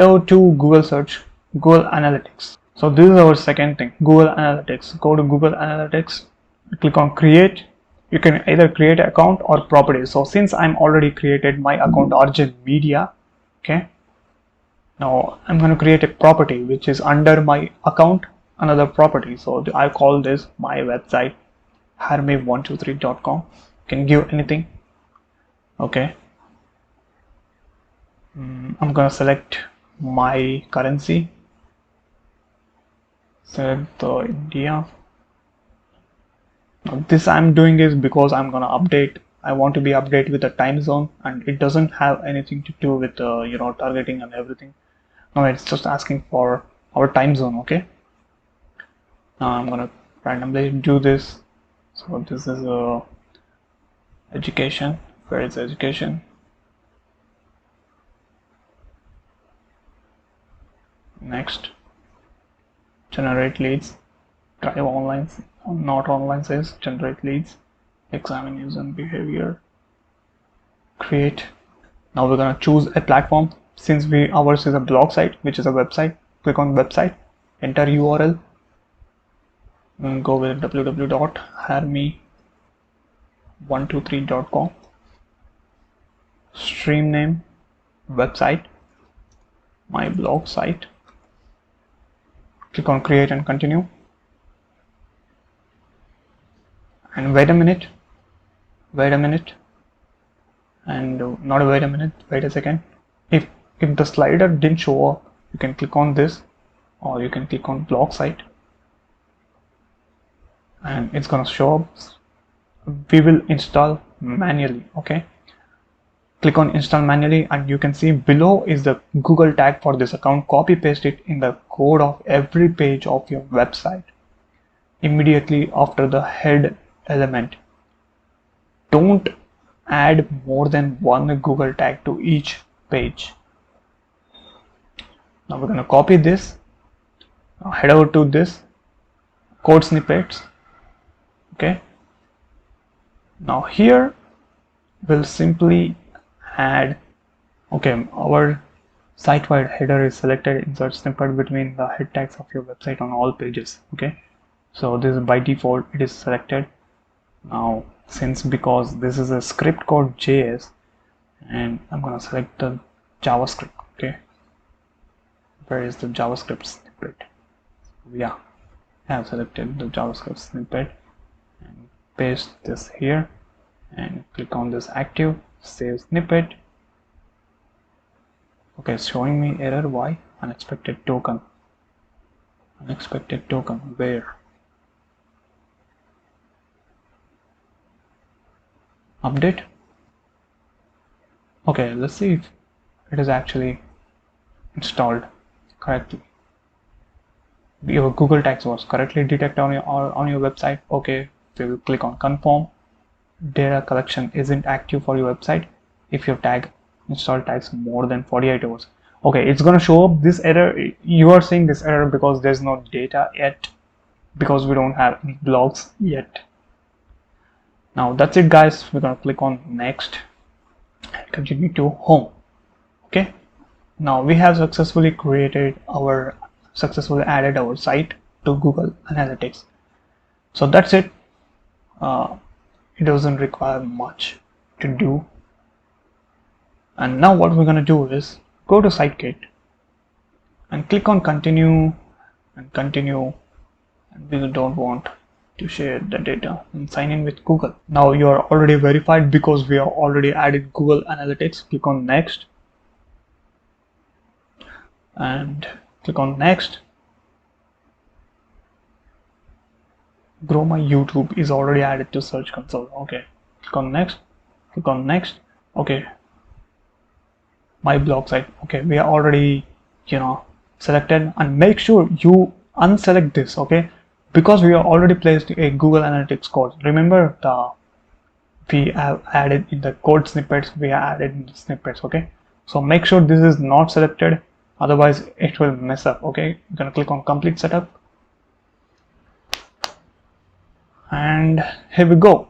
Go to Google search, Google Analytics. So this is our second thing, Google Analytics. Go to Google Analytics, click on create. You can either create an account or properties. So since I'm already created my account Arjun Media, okay, now I'm going to create a property which is under my account, another property. So I call this my website, harme123.com. Can give anything. Okay, I'm going to select my currency, select the India. Now this I'm doing is because I'm going to update. I want to be updated with the time zone, and it doesn't have anything to do with targeting and everything. Now it's just asking for our time zone. Okay, now I'm going to randomly do this. So this is education. Where is education? Next, generate leads, drive online, not online says generate leads, examine user behavior, create. Now we're gonna choose a platform. Since ours is a blog site, which is a website, click on website, enter URL, and go with www.harme123.com, stream name, website, my blog site. Click on create and continue, and wait a minute, and not wait a minute, wait a second. If the slider didn't show up, you can click on this, or you can click on blog site, and it's gonna show up. We will install manually. Okay, click on install manually, and you can see below is the Google tag for this account. Copy paste it in the code of every page of your website immediately after the head element. Don't add more than one Google tag to each page. Now we're going to copy this. Now head over to this code snippets. Okay, now here we'll simply add, okay, our site-wide header is selected. Insert snippet between the head tags of your website on all pages. Okay, so this is by default, it is selected. Now because this is a script called JS, and I'm gonna select the JavaScript. Okay, where is the JavaScript snippet? Yeah, I have selected the JavaScript snippet and paste this here, and click on this active, save snippet. Okay, it's showing me error. Why? Unexpected token. Unexpected token. Where? Update. Okay, let's see if it is actually installed correctly. Your Google tags was correctly detected on your website. Okay, we will click on confirm. Data collection isn't active for your website if your install tags more than 48 hours. Okay, it's gonna show up this error. You are seeing this error because there's no data yet, because we don't have any blogs yet. Now that's it, guys. We're gonna click on next and continue to home. Okay, now we have successfully added our site to Google Analytics. So that's it. It doesn't require much to do. And now what we're going to do is go to SiteGate and click on continue, and we don't want to share the data, and sign in with Google. Now you are already verified because we have already added Google Analytics. Click on next and click on next. Grow my YouTube is already added to Search Console. Okay, click on next, click on next. Okay, my blog site. Okay, we are already selected, and make sure you unselect this. Okay, because we are already placed a Google Analytics code. Remember, we have added in the code snippets, we have added in the snippets. Okay, so make sure this is not selected, otherwise it will mess up. Okay, you're gonna click on complete setup, and here we go.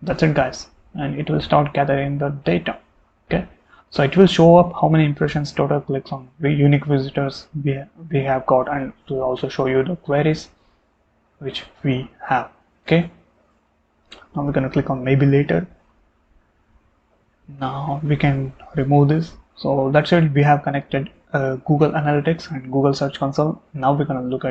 That's it, guys, and it will start gathering the data. Okay, So it will show up how many impressions, total clicks on unique visitors we have got, and it will also show you the queries which we have. Okay, now we're going to click on maybe later. Now we can remove this. So that's it, we have connected Google Analytics and Google Search Console. Now we're going to look at